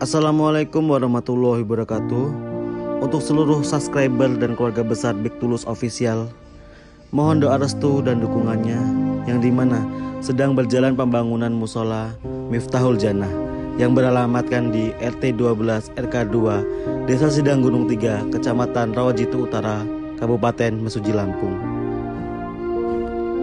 Assalamualaikum warahmatullahi wabarakatuh. Untuk seluruh subscriber dan keluarga besar Big Tulus Official, mohon doa restu dan dukungannya, yang dimana sedang berjalan pembangunan musola Miftahul Jannah yang beralamatkan di RT 12 RK 2 Desa Sidang Gunung 3 Kecamatan Rawajitu Utara Kabupaten Mesuji Lampung.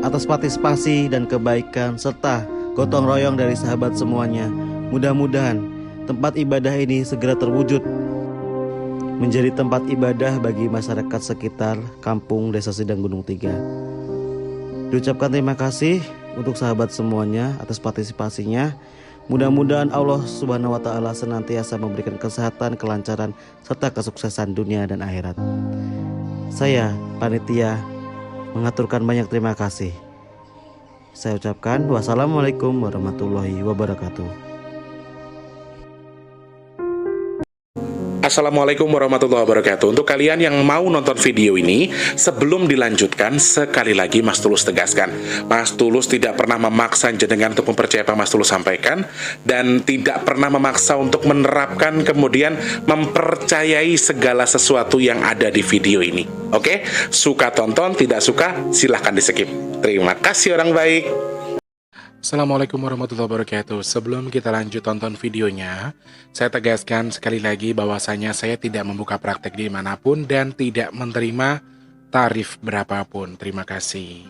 Atas partisipasi dan kebaikan serta gotong royong dari sahabat semuanya, mudah-mudahan tempat ibadah ini segera terwujud menjadi tempat ibadah bagi masyarakat sekitar kampung Desa Sidang Gunung 3. Diucapkan terima kasih untuk sahabat semuanya atas partisipasinya. Mudah-mudahan Allah Subhanahu wa taala senantiasa memberikan kesehatan, kelancaran serta kesuksesan dunia dan akhirat. Saya panitia mengaturkan banyak terima kasih. Saya ucapkan wassalamualaikum warahmatullahi wabarakatuh. Assalamualaikum warahmatullahi wabarakatuh. Untuk kalian yang mau nonton video ini, sebelum dilanjutkan, sekali lagi Mas Tulus tegaskan, Mas Tulus tidak pernah memaksa jenengan untuk mempercayai apa Mas Tulus sampaikan, dan tidak pernah memaksa untuk menerapkan kemudian mempercayai segala sesuatu yang ada di video ini. Oke? Suka tonton, tidak suka silahkan di skip. Terima kasih orang baik. Assalamualaikum warahmatullahi wabarakatuh. Sebelum kita lanjut tonton videonya, saya tegaskan sekali lagi bahwasanya saya tidak membuka praktek dimanapun dan tidak menerima tarif berapapun. Terima kasih.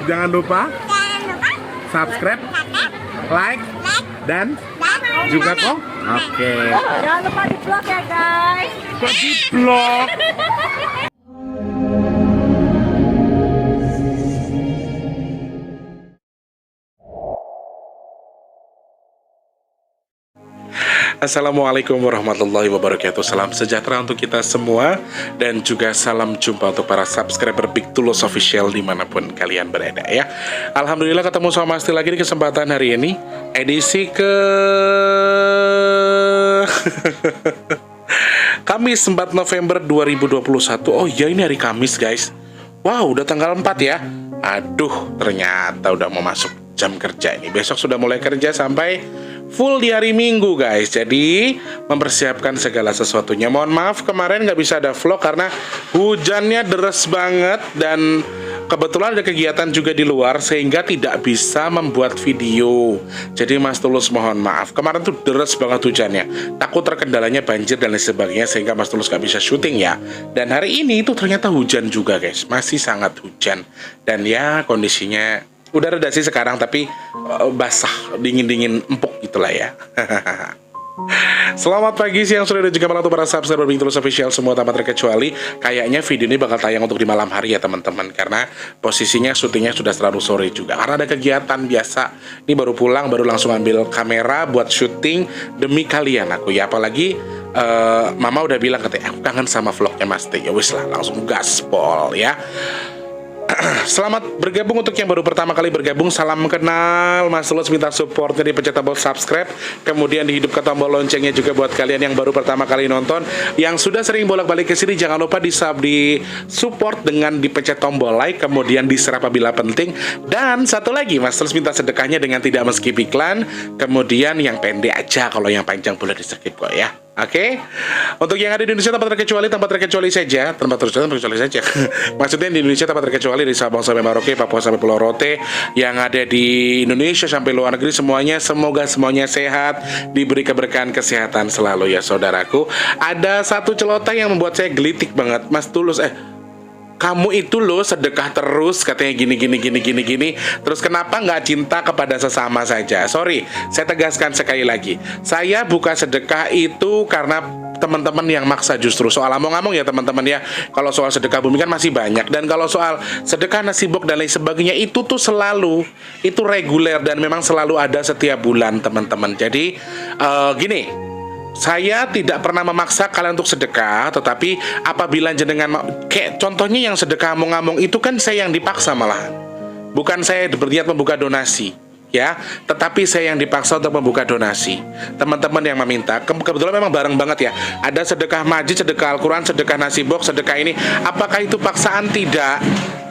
Jangan lupa subscribe, like, dan juga kok. Oke. Jangan lupa di vlog ya guys. Kok di vlog? Assalamualaikum warahmatullahi wabarakatuh. Salam sejahtera untuk kita semua, dan juga salam jumpa untuk para subscriber Big Tulus Official dimanapun kalian berada ya. Alhamdulillah ketemu sama Asti lagi di kesempatan hari ini, edisi ke Kamis 4 November 2021. Oh iya, ini hari Kamis guys. Wow, udah tanggal 4 ya. Aduh, ternyata udah mau masuk jam kerja ini. Besok sudah mulai kerja sampai full di hari Minggu guys. Jadi mempersiapkan segala sesuatunya. Mohon maaf kemarin nggak bisa ada vlog karena hujannya deras banget, dan kebetulan ada kegiatan juga di luar sehingga tidak bisa membuat video. Jadi Mas Tulus mohon maaf, kemarin tuh deras banget hujannya, takut terkendalanya banjir dan lain sebagainya, sehingga Mas Tulus nggak bisa syuting ya. Dan hari ini itu ternyata hujan juga guys, masih sangat hujan. Dan ya kondisinya udah reda sih sekarang, tapi basah, dingin-dingin empuk gitulah ya. Selamat pagi, siang, sore, dan juga malam untuk para subscriber Big Tulus Official semua tanpa terkecuali. Kayaknya video ini bakal tayang untuk di malam hari ya teman-teman, karena posisinya syutingnya sudah terlalu sore juga karena ada kegiatan biasa. Ini baru pulang, baru langsung ambil kamera buat syuting demi kalian aku ya. Apalagi mama udah bilang katanya aku kangen sama vlognya Mas T. Ya wis lah, langsung gaspol ya. Selamat bergabung untuk yang baru pertama kali bergabung. Salam kenal, Mas Tulus minta supportnya di pencet tombol subscribe, kemudian dihidupkan tombol loncengnya juga buat kalian yang baru pertama kali nonton. Yang sudah sering bolak-balik ke sini, jangan lupa di support dengan dipencet tombol like, kemudian di-share apabila penting. Dan satu lagi, Mas Tulus minta sedekahnya dengan tidak men-skip iklan, kemudian yang pendek aja, kalau yang panjang boleh di-skip kok ya. Oke, untuk yang ada di Indonesia tanpa terkecuali saja. Maksudnya di Indonesia tanpa terkecuali, dari Sabang sampai Merauke, Papua sampai Pulau Rote, yang ada di Indonesia sampai luar negeri semuanya, semoga semuanya sehat, diberi keberkahan kesehatan selalu ya saudaraku. Ada satu celoteh yang membuat saya gelitik banget, Mas Tulus. Kamu itu loh sedekah terus katanya gini. Terus kenapa nggak cinta kepada sesama saja? Sorry, saya tegaskan sekali lagi. Saya buka sedekah itu karena teman-teman yang maksa, justru soal ngomong ya teman-teman ya. Kalau soal sedekah bumi kan masih banyak, dan kalau soal sedekah nasi bok dan lain sebagainya itu tuh selalu, itu reguler dan memang selalu ada setiap bulan teman-teman. Jadi gini, saya tidak pernah memaksa kalian untuk sedekah, tetapi apabila jenengan kayak contohnya yang sedekah among-among itu kan saya yang dipaksa malahan. Bukan saya berniat membuka donasi ya, tetapi saya yang dipaksa untuk membuka donasi. Teman-teman yang meminta, kebetulan memang bareng banget ya. Ada sedekah masjid, sedekah Al-Quran, sedekah nasi box, sedekah ini. Apakah itu paksaan? Tidak.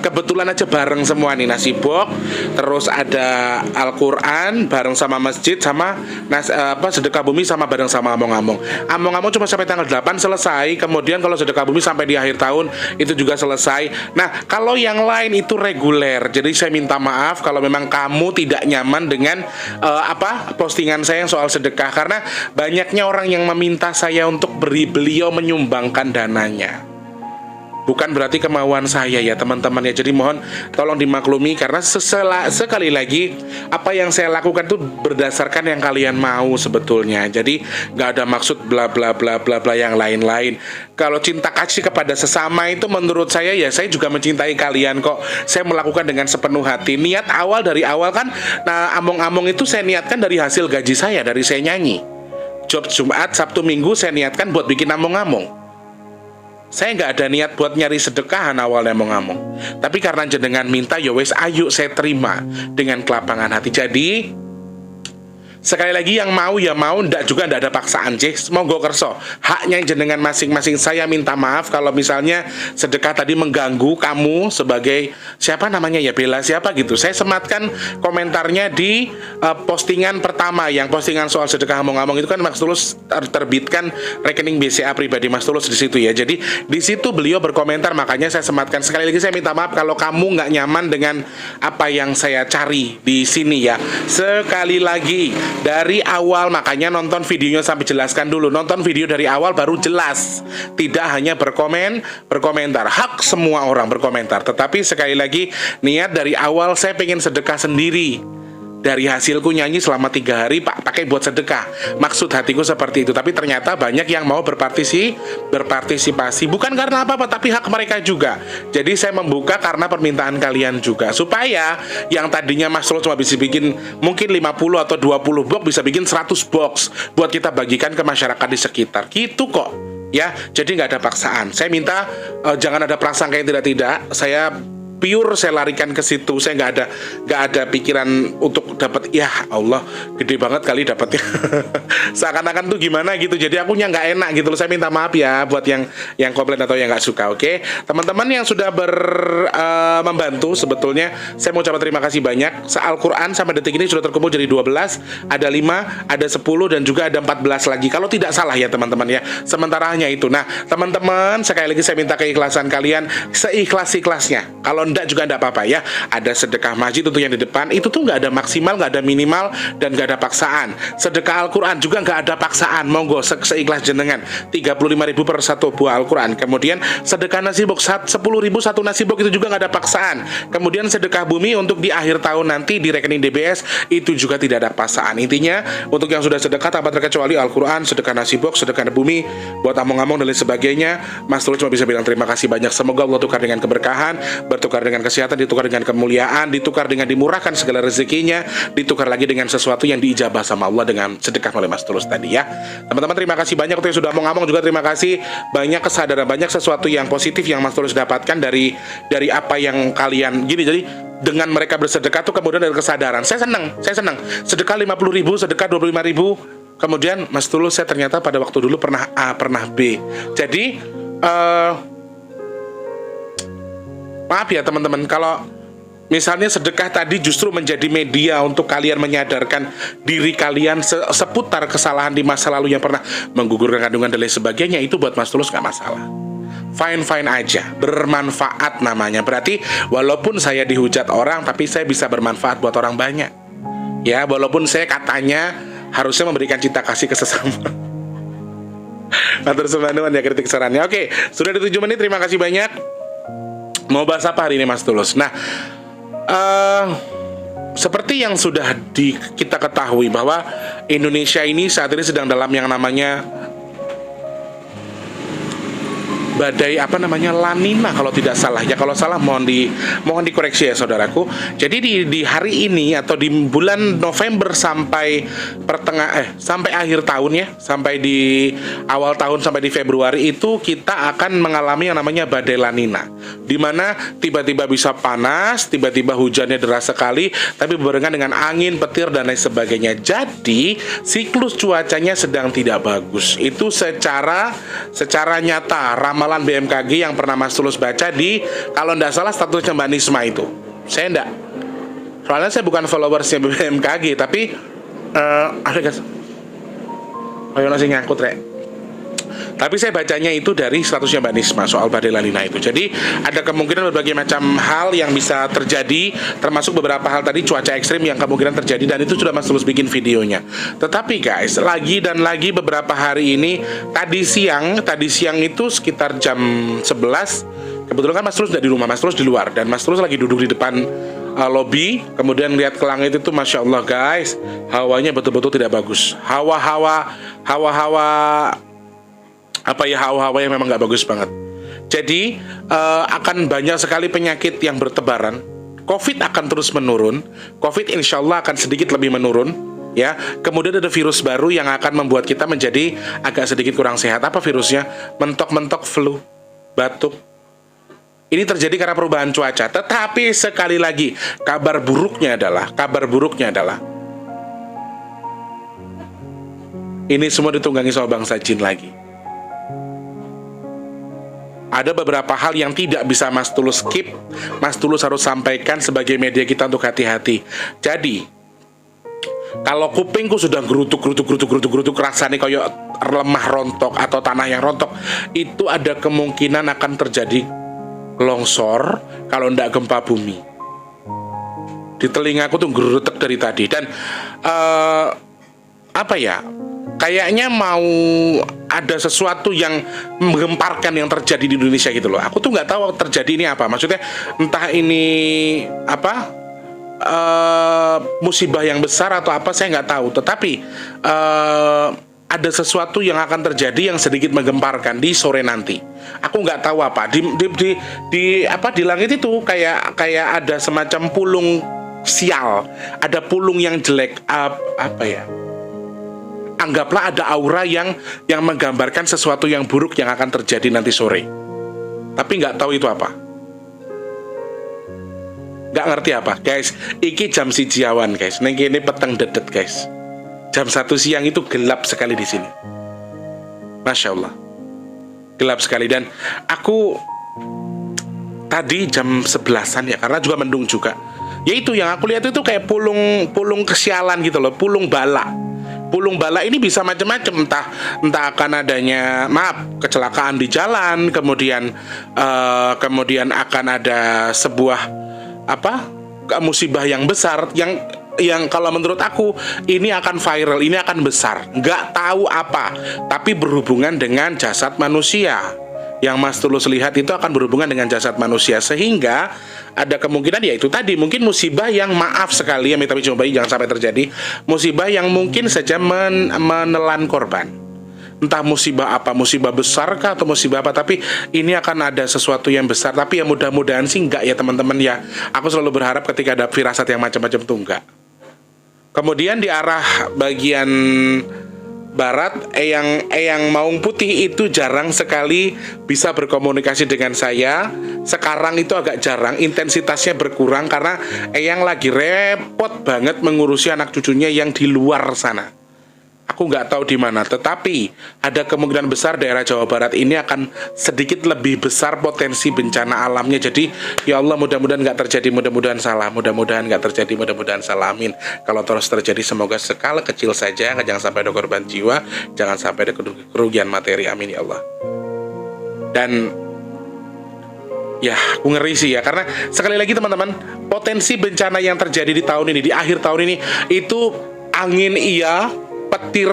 kebetulan aja bareng semua nih, nasi bok, terus ada Al-Quran bareng sama masjid, sama sedekah bumi sama bareng sama among-among. Among-among cuma sampai tanggal 8 selesai. Kemudian kalau sedekah bumi sampai di akhir tahun itu juga selesai. Nah, kalau yang lain itu reguler. Jadi saya minta maaf kalau memang kamu tidak nyaman dengan postingan saya yang soal sedekah, karena banyaknya orang yang meminta saya untuk beliau menyumbangkan dananya. Bukan berarti kemauan saya ya teman-teman ya. Jadi mohon tolong dimaklumi, karena sekali lagi apa yang saya lakukan itu berdasarkan yang kalian mau sebetulnya. Jadi nggak ada maksud bla bla bla bla bla yang lain-lain. Kalau cinta kasih kepada sesama itu menurut saya ya, saya juga mencintai kalian kok. Saya melakukan dengan sepenuh hati. Niat awal dari awal kan, nah among-among itu saya niatkan dari hasil gaji saya, dari saya nyanyi. Job Jumat, Sabtu, Minggu saya niatkan buat bikin among-among. Saya nggak ada niat buat nyari sedekahan awalnya among-among. Tapi karena jenengan minta, ya wes ayo saya terima dengan kelapangan hati. Jadi sekali lagi yang mau ya mau, ndak juga ndak ada paksaan cih. Monggo kerso, haknya jenengan masing-masing. Saya minta maaf kalau misalnya sedekah tadi mengganggu kamu sebagai siapa namanya ya, Bella siapa gitu. Saya sematkan komentarnya di postingan pertama, yang postingan soal sedekah among-among itu kan Mas Tulus terbitkan rekening BCA pribadi Mas Tulus di situ ya. Jadi di situ beliau berkomentar, makanya saya sematkan. Sekali lagi saya minta maaf kalau kamu nggak nyaman dengan apa yang saya cari di sini ya. Sekali lagi dari awal, makanya nonton videonya sampai jelaskan dulu. Nonton video dari awal baru jelas. Tidak hanya berkomentar. Hak semua orang berkomentar. Tetapi sekali lagi, niat dari awal saya pengen sedekah sendiri. Dari hasilku nyanyi selama 3 hari pakai buat sedekah. Maksud hatiku seperti itu. Tapi ternyata banyak yang mau berpartisipasi. Bukan karena apa-apa, tapi hak mereka juga. Jadi saya membuka karena permintaan kalian juga, supaya yang tadinya Mas Tulus cuma bisa bikin mungkin 50 atau 20 box, bisa bikin 100 box buat kita bagikan ke masyarakat di sekitar. Gitu kok ya. Jadi nggak ada paksaan. Saya minta jangan ada prasangka yang tidak-tidak. Saya pure saya larikan ke situ. Saya nggak ada pikiran untuk dapat, ya Allah gede banget kali dapatnya. Seakan-akan tuh gimana gitu. Jadi akunya nggak enak gitu loh. Saya minta maaf ya buat yang komplain atau yang nggak suka. Oke, teman-teman yang sudah membantu, sebetulnya saya mau ucapkan terima kasih banyak. Al-Quran sampai detik ini sudah terkumpul jadi 12, ada 5, ada 10, dan juga ada 14 lagi kalau tidak salah ya teman-teman ya. Sementara hanya itu. Nah teman-teman, sekali lagi saya minta keikhlasan kalian seikhlas-ikhlasnya. Kalau ndak juga ndak apa-apa ya. Ada sedekah masjid tentu yang di depan, itu tuh nggak ada maksimal, nggak ada minimal, dan nggak ada paksaan. Sedekah Al-Quran juga nggak ada paksaan. Monggo seikhlas jenengan, 35.000 per satu buah Al-Quran. Kemudian sedekah nasi box 10.000 satu nasi box, itu juga nggak ada paksaan. Kemudian sedekah bumi untuk di akhir tahun nanti di rekening DBS, itu juga tidak ada paksaan. Intinya untuk yang sudah sedekah tanpa terkecuali Al-Quran, sedekah nasi box, sedekah bumi buat among-among dan lain sebagainya, Mas Tulus cuma bisa bilang terima kasih banyak. Semoga Allah tukar dengan keberkahan, bertukar dengan kesehatan, ditukar dengan kemuliaan, ditukar dengan dimurahkan segala rezekinya, ditukar lagi dengan sesuatu yang diijabah sama Allah dengan sedekah oleh Mas Tulus tadi ya. Teman-teman terima kasih banyak untuk yang sudah ngomong, juga terima kasih banyak kesadaran, banyak sesuatu yang positif yang Mas Tulus dapatkan dari apa yang kalian gini. Jadi dengan mereka bersedekah tuh kemudian dari kesadaran. Saya senang. Sedekah 50.000, sedekah 25.000. Kemudian Mas Tulus, saya ternyata pada waktu dulu pernah A, pernah B. Jadi maaf ya teman-teman, kalau misalnya sedekah tadi justru menjadi media untuk kalian menyadarkan diri kalian seputar kesalahan di masa lalu yang pernah menggugurkan kandungan dan lain sebagainya, itu buat Mas Tulus gak masalah. Fine aja, bermanfaat namanya. Berarti walaupun saya dihujat orang, tapi saya bisa bermanfaat buat orang banyak. Ya, walaupun saya katanya harusnya memberikan cinta kasih ke sesama. Matur suwun ya kritik sarannya. Oke, sudah di 7 menit, terima kasih banyak. Mau bahas apa hari ini Mas Tulus? Nah, seperti yang sudah kita ketahui bahwa Indonesia ini saat ini sedang dalam yang namanya badai La Nina kalau tidak salah ya. Kalau salah mohon dikoreksi ya saudaraku. Jadi di hari ini atau di bulan November sampai sampai akhir tahun ya, sampai di awal tahun sampai di Februari itu kita akan mengalami yang namanya badai La Nina, di mana tiba-tiba bisa panas, tiba-tiba hujannya deras sekali, tapi berbarengan dengan angin, petir dan lain sebagainya. Jadi siklus cuacanya sedang tidak bagus. Itu secara nyata ramalan ramalan BMKG yang pernah Mas Tulus baca di, kalau nggak salah statusnya Mbak Nisma itu. Saya nggak, soalnya saya bukan followersnya BMKG, tapi ada guys, ayo nasi ngangkut rek. Tapi saya bacanya itu dari statusnya Mbak Nisma soal badai La Nina itu. Jadi ada kemungkinan berbagai macam hal yang bisa terjadi, termasuk beberapa hal tadi cuaca ekstrim yang kemungkinan terjadi, dan itu sudah Mas Tulus bikin videonya. Tetapi guys, lagi dan lagi beberapa hari ini, tadi siang itu sekitar jam 11, kebetulan kan Mas Tulus tidak di rumah, Mas Tulus di luar, dan Mas Tulus lagi duduk di depan lobby, kemudian lihat ke langit itu, Masya Allah guys, hawanya betul-betul tidak bagus. Hawa-hawa hawa-hawa yang memang nggak bagus banget. Jadi akan banyak sekali penyakit yang bertebaran. Covid akan terus menurun. Covid insya Allah akan sedikit lebih menurun, ya. Kemudian ada virus baru yang akan membuat kita menjadi agak sedikit kurang sehat. Apa virusnya? Mentok-mentok flu, batuk. Ini terjadi karena perubahan cuaca. Tetapi sekali lagi, kabar buruknya adalah ini semua ditunggangi sama bangsa jin lagi. Ada beberapa hal yang tidak bisa Mas Tulus skip, Mas Tulus harus sampaikan sebagai media kita untuk hati-hati. Jadi, kalau kupingku sudah gerutuk rasanya kayak lemah rontok atau tanah yang rontok, itu ada kemungkinan akan terjadi longsor kalau ndak gempa bumi. Di telingaku tuh gerutek dari tadi, dan kayaknya mau ada sesuatu yang menggemparkan yang terjadi di Indonesia gitu loh. Aku tuh nggak tahu terjadi ini apa. Maksudnya entah ini musibah yang besar atau apa, saya nggak tahu. Tetapi ada sesuatu yang akan terjadi yang sedikit menggemparkan di sore nanti. Aku nggak tahu apa. Di langit itu kayak ada semacam pulung sial, ada pulung yang jelek. Anggaplah ada aura yang menggambarkan sesuatu yang buruk yang akan terjadi nanti sore. Tapi nggak tahu itu apa. Nggak ngerti apa, guys. Iki jam 1 awan, guys. Neng ini peteng dedet, guys. Jam 1 siang itu gelap sekali di sini. Masya Allah, gelap sekali. Dan aku tadi jam 11-an ya, karena juga mendung juga. Yaitu yang aku lihat itu kayak pulung kesialan gitu loh, pulung bala. Pulung bala ini bisa macam-macam, entah akan adanya kecelakaan di jalan, kemudian akan ada sebuah musibah yang besar yang kalau menurut aku ini akan viral, ini akan besar. Nggak tahu apa, tapi berhubungan dengan jasad manusia. Yang Mas Tulus lihat itu akan berhubungan dengan jasad manusia, sehingga ada kemungkinan yaitu tadi mungkin musibah yang maaf sekali ya, tapi coba jangan sampai terjadi musibah yang mungkin saja menelan korban. Entah musibah apa, musibah besar kah atau musibah apa, tapi ini akan ada sesuatu yang besar. Tapi ya mudah-mudahan sih enggak ya teman-teman ya. Aku selalu berharap ketika ada firasat yang macam-macam tuh enggak. Kemudian di arah bagian barat, Eyang Maung Putih itu jarang sekali bisa berkomunikasi dengan saya. Sekarang itu agak jarang, intensitasnya berkurang karena Eyang lagi repot banget mengurusi anak cucunya yang di luar sana. Aku nggak tahu di mana, tetapi ada kemungkinan besar daerah Jawa Barat ini akan sedikit lebih besar potensi bencana alamnya. Jadi ya Allah, mudah-mudahan nggak terjadi, mudah-mudahan salah, mudah-mudahan nggak terjadi, mudah-mudahan salah, amin. Kalau terus terjadi semoga skala kecil saja, jangan sampai ada korban jiwa, jangan sampai ada kerugian materi, amin ya Allah. Dan ya, aku ngeri sih ya, karena sekali lagi teman-teman, potensi bencana yang terjadi di tahun ini, di akhir tahun ini, itu angin iya, petir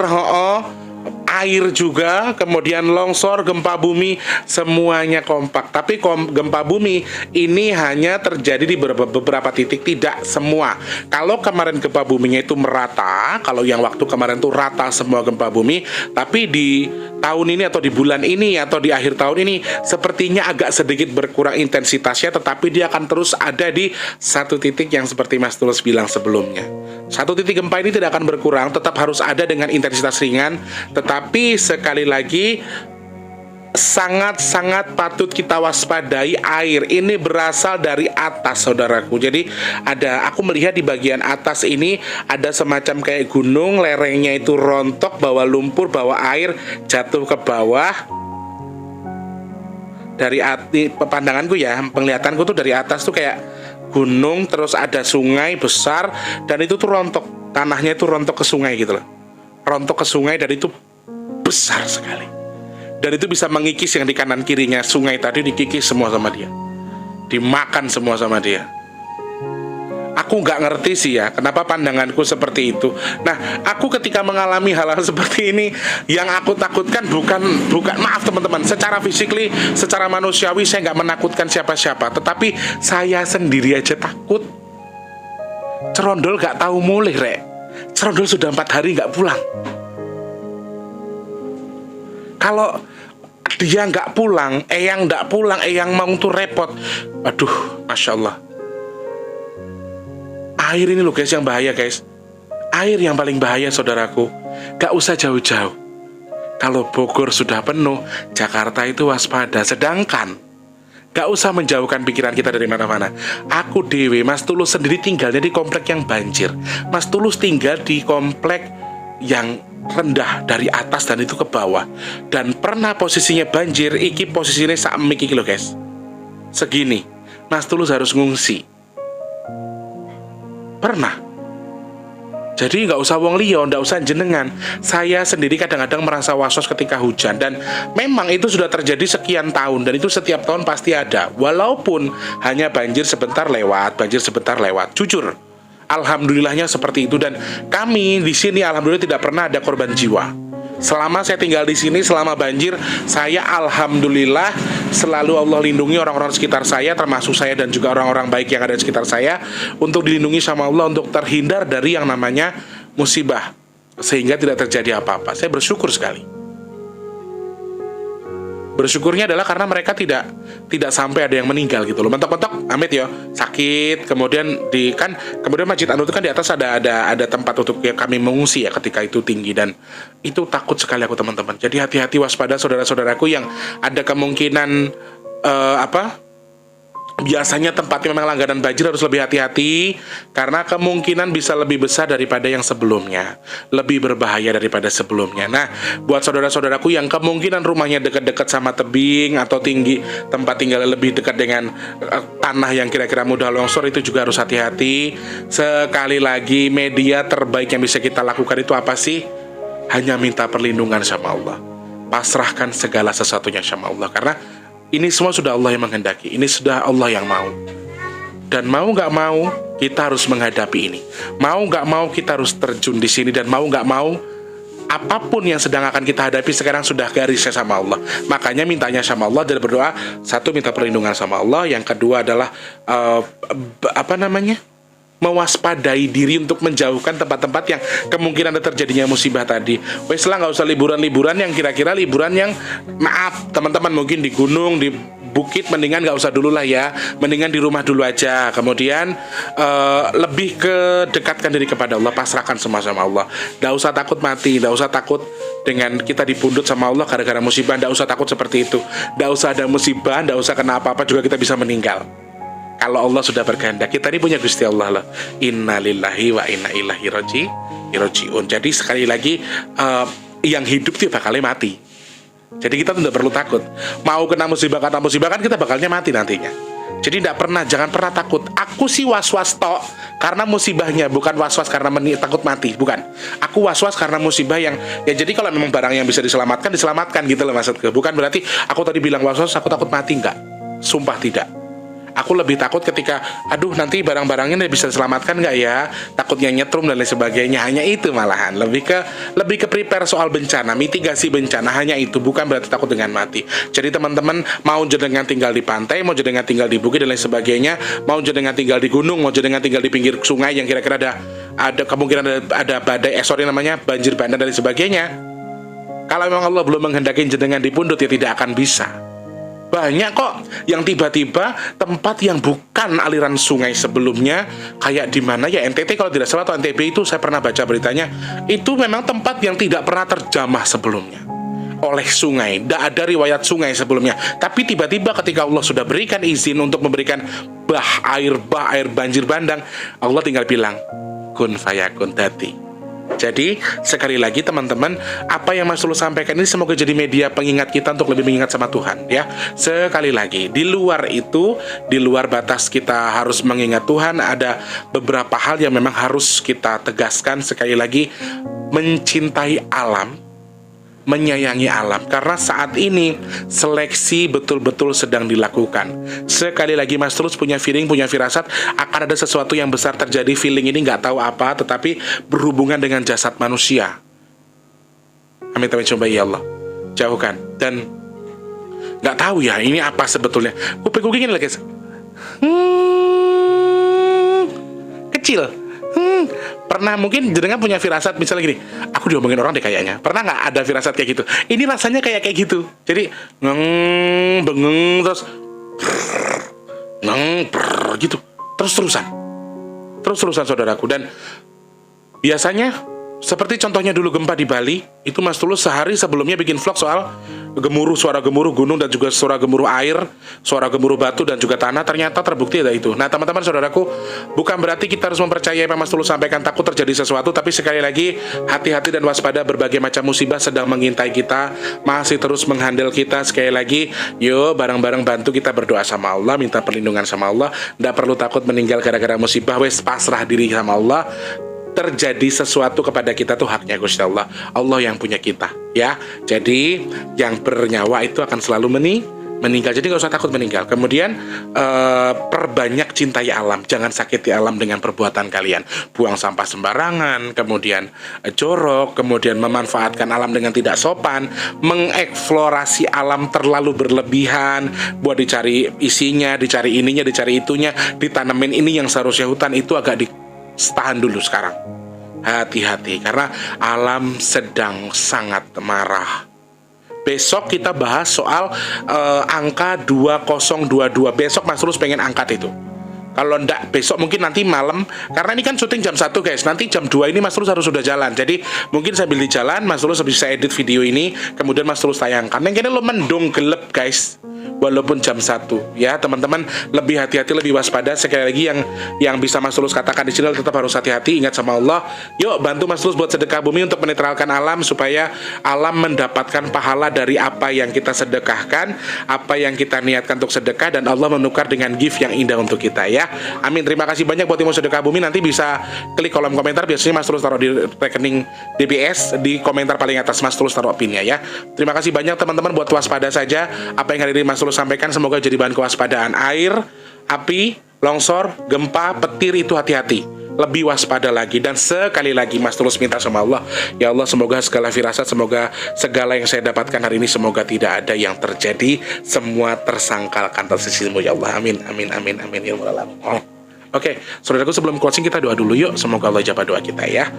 air juga, kemudian longsor, gempa bumi, semuanya kompak. Tapi gempa bumi ini hanya terjadi di beberapa titik, tidak semua. Kalau kemarin gempa buminya itu merata, kalau yang waktu kemarin itu rata semua gempa bumi, tapi di tahun ini atau di bulan ini atau di akhir tahun ini sepertinya agak sedikit berkurang intensitasnya, tetapi dia akan terus ada di satu titik yang seperti Mas Tulus bilang sebelumnya. Satu titik gempa ini tidak akan berkurang, tetap harus ada dengan intensitas ringan, tetapi sekali lagi sangat-sangat patut kita waspadai. Air ini berasal dari atas, saudaraku. Jadi aku melihat di bagian atas ini ada semacam kayak gunung, lerengnya itu rontok, bawa lumpur, bawa air jatuh ke bawah. dari pandanganku ya, penglihatanku tuh dari atas tuh kayak gunung, terus ada sungai besar, dan itu tuh rontok, tanahnya itu rontok ke sungai gitu loh, rontok ke sungai, dan itu besar sekali, dan itu bisa mengikis yang di kanan kirinya sungai tadi, dikikis semua sama dia, dimakan semua sama dia. Aku nggak ngerti sih ya, kenapa pandanganku seperti itu. Nah, aku ketika mengalami hal-hal seperti ini, yang aku takutkan bukan maaf teman-teman, secara physically, secara manusiawi saya nggak menakutkan siapa-siapa, tetapi saya sendiri aja takut. Cerondol nggak tahu mulih, Rek. Cerondol sudah 4 hari nggak pulang. Kalau dia nggak pulang, Eyang nggak pulang, Eyang mau tuh repot. Aduh, Masya Allah. Air ini loh guys yang bahaya guys. Air yang paling bahaya saudaraku. Gak usah jauh-jauh. Kalau Bogor sudah penuh, Jakarta itu waspada. Sedangkan gak usah menjauhkan pikiran kita dari mana-mana. Aku dewe, Mas Tulus sendiri tinggalnya di komplek yang banjir. Mas Tulus tinggal di komplek yang rendah dari atas dan itu ke bawah. Dan pernah posisinya banjir, iki posisinya samik iki loh guys. Segini. Mas Tulus harus ngungsi. Pernah. Jadi nggak usah wong liya, nggak usah jenengan. Saya sendiri kadang-kadang merasa was-was ketika hujan, dan memang itu sudah terjadi sekian tahun, dan itu setiap tahun pasti ada. Walaupun hanya banjir sebentar lewat, Jujur, alhamdulillahnya seperti itu, dan kami di sini alhamdulillah tidak pernah ada korban jiwa. Selama saya tinggal di sini, selama banjir, saya alhamdulillah selalu Allah lindungi orang-orang sekitar saya, termasuk saya dan juga orang-orang baik yang ada di sekitar saya, untuk dilindungi sama Allah, untuk terhindar dari yang namanya musibah, sehingga tidak terjadi apa-apa. Saya bersyukur sekali. Bersyukurnya adalah karena mereka tidak sampai ada yang meninggal gitu loh. Mentok-mentok amit ya sakit, kemudian kemudian Masjid An-Nur itu kan di atas ada tempat untuk kami mengungsi ya ketika itu tinggi, dan itu takut sekali aku teman-teman. Jadi hati-hati, waspada saudara-saudaraku yang ada kemungkinan biasanya tempatnya memang langganan banjir, harus lebih hati-hati karena kemungkinan bisa lebih besar daripada yang sebelumnya, lebih berbahaya daripada sebelumnya. Nah, buat saudara-saudaraku yang kemungkinan rumahnya dekat-dekat sama tebing atau tinggi, tempat tinggalnya lebih dekat dengan tanah yang kira-kira mudah longsor, itu juga harus hati-hati. Sekali lagi, media terbaik yang bisa kita lakukan itu apa sih? Hanya minta perlindungan sama Allah, pasrahkan segala sesuatunya sama Allah, karena ini semua sudah Allah yang menghendaki, ini sudah Allah yang mau. Dan mau nggak mau, kita harus menghadapi ini. Mau nggak mau, kita harus terjun di sini, dan mau nggak mau, apapun yang sedang akan kita hadapi sekarang sudah garisnya sama Allah. Makanya mintanya sama Allah dan berdoa. Satu, minta perlindungan sama Allah. Yang kedua adalah mewaspadai diri untuk menjauhkan tempat-tempat yang kemungkinan ada terjadinya musibah tadi. Wes lah, nggak usah liburan-liburan yang kira-kira liburan yang maaf teman-teman, mungkin di gunung, di bukit, mendingan nggak usah dulu lah ya, mendingan di rumah dulu aja. Kemudian lebih dekatkan diri kepada Allah, pasrahkan semua sama Allah. Nggak usah takut mati, nggak usah takut dengan kita dipundut sama Allah gara-gara musibah. Nggak usah takut seperti itu. Nggak usah ada musibah, nggak usah kena apa-apa juga kita bisa meninggal. Kalau Allah sudah berkehendak, kita ini punya Gusti Allah lah. Inna lillahi wa inna ilaihi raji'un. Jadi sekali lagi, yang hidup itu bakalnya mati. Jadi kita tidak perlu takut. Mau kena musibah kan kita bakalnya mati nantinya. Jadi jangan pernah takut. Aku sih was-was tok karena musibahnya, bukan was-was karena takut mati, bukan. Aku was-was karena musibah yang ya, jadi kalau memang barang yang bisa diselamatkan gitu loh maksudku. Bukan berarti aku tadi bilang was-was aku takut mati, enggak. Sumpah tidak. Aku lebih takut ketika, aduh nanti barang-barangnya bisa diselamatkan nggak ya? Takutnya nyetrum dan lain sebagainya. Hanya itu malahan. Lebih ke prepare soal bencana, mitigasi bencana. Hanya itu, bukan berarti takut dengan mati. Jadi teman-teman, mau jenengan tinggal di pantai, mau jenengan tinggal di bukit dan lain sebagainya, mau jenengan tinggal di gunung, mau jenengan tinggal di pinggir sungai yang kira-kira ada kemungkinan ada badai, banjir bandang dan lain sebagainya. Kalau memang Allah belum menghendaki jenengan dipundut, ya tidak akan bisa. Banyak kok yang tiba-tiba tempat yang bukan aliran sungai sebelumnya, kayak di mana ya, NTT kalau tidak salah, atau NTB, itu saya pernah baca beritanya, itu memang tempat yang tidak pernah terjamah sebelumnya oleh sungai, tidak ada riwayat sungai sebelumnya, tapi tiba-tiba ketika Allah sudah berikan izin untuk memberikan air banjir bandang, Allah tinggal bilang kun fayakun dati. Jadi sekali lagi teman-teman, apa yang Mas Tulus sampaikan ini semoga jadi media pengingat kita untuk lebih mengingat sama Tuhan ya. Sekali lagi, di luar itu, di luar batas kita harus mengingat Tuhan, ada beberapa hal yang memang harus kita tegaskan. Sekali lagi, mencintai alam, menyayangi alam, karena saat ini seleksi betul-betul sedang dilakukan. Sekali lagi Mas Tulus punya feeling, punya firasat akan ada sesuatu yang besar terjadi. Feeling ini nggak tahu apa, tetapi berhubungan dengan jasad manusia. Amin amin coba ya Allah, jauhkan. Dan nggak tahu ya ini apa sebetulnya. Kuping ini lagi kecil. Pernah mungkin jenengan punya firasat misalnya gini, aku diomongin orang deh kayaknya. Pernah nggak ada firasat kayak gitu? Ini rasanya kayak gitu. Jadi bengeng terus gitu. Terus-terusan saudaraku. Dan biasanya seperti contohnya dulu gempa di Bali, itu Mas Tulus sehari sebelumnya bikin vlog soal gemuruh, suara gemuruh gunung dan juga suara gemuruh air, suara gemuruh batu dan juga tanah. Ternyata terbukti ada itu. Nah teman-teman saudaraku, bukan berarti kita harus mempercayai apa Mas Tulus sampaikan takut terjadi sesuatu, tapi sekali lagi hati-hati dan waspada, berbagai macam musibah sedang mengintai kita, masih terus menghandle kita. Sekali lagi, yuk bareng-bareng bantu kita berdoa sama Allah, minta perlindungan sama Allah. Nggak perlu takut meninggal gara-gara musibah, wes pasrah diri sama Allah. Terjadi sesuatu kepada kita tuh haknya Gusti Allah. Allah yang punya kita ya. Jadi yang bernyawa itu akan selalu meninggal. Jadi nggak usah takut meninggal. Kemudian perbanyak cintai alam. Jangan sakiti alam dengan perbuatan kalian. Buang sampah sembarangan, kemudian jorok, kemudian memanfaatkan alam dengan tidak sopan, mengeksplorasi alam terlalu berlebihan, buat dicari isinya, dicari ininya, dicari itunya, ditanemin ini yang seharusnya hutan, itu agak tahan dulu sekarang. Hati-hati karena alam sedang sangat marah. Besok kita bahas soal angka 2022. Besok Mas Tulus pengen angkat itu. Kalau enggak besok mungkin nanti malam, karena ini kan syuting jam 1 guys. Nanti jam 2 ini Mas Tulus harus sudah jalan. Jadi mungkin sambil di jalan Mas Tulus bisa edit video ini, kemudian Mas Tulus tayangkan. Yang kini lo mendung gelap guys, walaupun jam 1 ya teman-teman. Lebih hati-hati, lebih waspada. Sekali lagi yang bisa Mas Tulus katakan di sini tetap harus hati-hati, ingat sama Allah. Yuk bantu Mas Tulus buat sedekah bumi untuk menetralkan alam, supaya alam mendapatkan pahala dari apa yang kita sedekahkan, apa yang kita niatkan untuk sedekah, dan Allah menukar dengan gift yang indah untuk kita ya. Amin. Terima kasih banyak buat tim sedekah bumi. Nanti bisa klik kolom komentar. Biasanya Mas Tulus taruh di rekening DBS, di komentar paling atas Mas Tulus taruh pinnya ya. Terima kasih banyak teman-teman. Buat waspada saja, apa yang hari ini Mas Tulus sampaikan semoga jadi bahan kewaspadaan. Air, api, longsor, gempa, petir itu hati-hati, lebih waspada lagi. Dan sekali lagi Mas Tulus minta sama Allah, ya Allah semoga segala firasat, semoga segala yang saya dapatkan hari ini semoga tidak ada yang terjadi, semua tersangkalkan atas sisimu ya Allah. Amin amin amin amin ya Allah. Oke, saudaraku, sebelum closing kita doa dulu yuk. Semoga Allah jawab doa kita ya.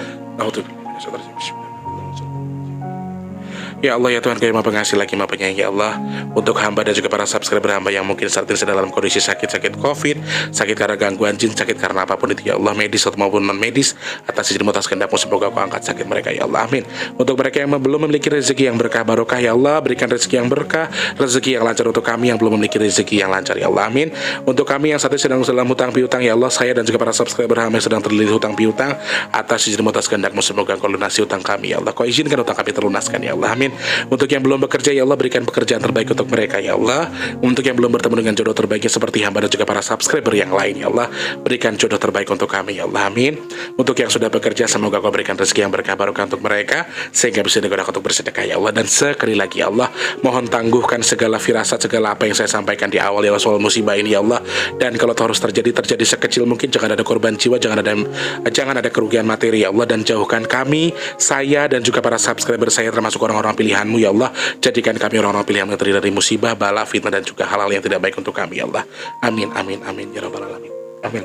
Ya Allah ya Tuhan, Kami Maha Pengasih lagi Maha Penyayang ya Allah. Untuk hamba dan juga para subscriber hamba yang mungkin saat ini sedang dalam kondisi sakit COVID, sakit karena gangguan jin, sakit karena apapun itu ya Allah, medis atau maupun non medis, atas izin atas kehendak-Mu semoga Kau angkat sakit mereka ya Allah. Amin. Untuk mereka yang belum memiliki rezeki yang berkah barokah ya Allah, berikan rezeki yang berkah, rezeki yang lancar untuk kami yang belum memiliki rezeki yang lancar ya Allah. Amin. Untuk kami yang saat ini sedang dalam hutang piutang ya Allah, saya dan juga para subscriber hamba yang sedang terlilit hutang piutang, atas izin atas kehendak-Mu semoga Kau lunasi hutang kami ya Allah. Kau izinkan hutang kami terlunaskan ya Allah. Amin. Untuk yang belum bekerja ya Allah, berikan pekerjaan terbaik untuk mereka ya Allah. Untuk yang belum bertemu dengan jodoh terbaiknya seperti hamba dan juga para subscriber yang lain ya Allah, berikan jodoh terbaik untuk kami ya Allah. Amin. Untuk yang sudah bekerja semoga Kau berikan rezeki yang berkah barokah untuk mereka, sehingga bisa digunakan untuk bersedekah ya Allah. Dan sekali lagi ya Allah, mohon tangguhkan segala firasat, segala apa yang saya sampaikan di awal ya Allah soal musibah ini ya Allah. Dan kalau harus terjadi sekecil mungkin, jangan ada korban jiwa, jangan ada kerugian materi ya Allah. Dan jauhkan kami, saya dan juga para subscriber saya termasuk orang-orang pilihan-Mu ya Allah. Jadikan kami orang-orang pilihan yang terdiri dari musibah, bala, fitnah dan juga hal-hal yang tidak baik untuk kami ya Allah. Amin amin amin ya rabbal alamin. Amin.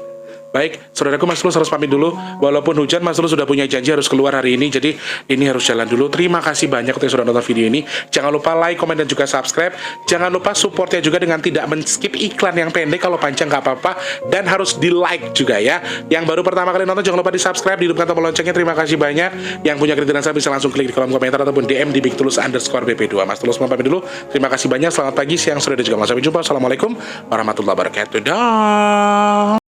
Baik, saudaraku, Mas Tulus harus pamit dulu. Walaupun hujan, Mas Tulus sudah punya janji harus keluar hari ini, jadi ini harus jalan dulu. Terima kasih banyak untuk yang sudah nonton video ini. Jangan lupa like, komen, dan juga subscribe. Jangan lupa supportnya juga dengan tidak men-skip iklan yang pendek. Kalau panjang nggak apa-apa, dan harus di-like juga ya. Yang baru pertama kali nonton, jangan lupa di-subscribe, dihidupkan tombol loncengnya. Terima kasih banyak. Yang punya kriteria saya bisa langsung klik di kolom komentar ataupun DM di BigTulus_BP2. Mas Tulus mau pamit dulu. Terima kasih banyak. Selamat pagi, siang, sore, dan juga malam. Sampai jumpa. Assalamualaikum warahmatullahi wabarakatuh. Dah.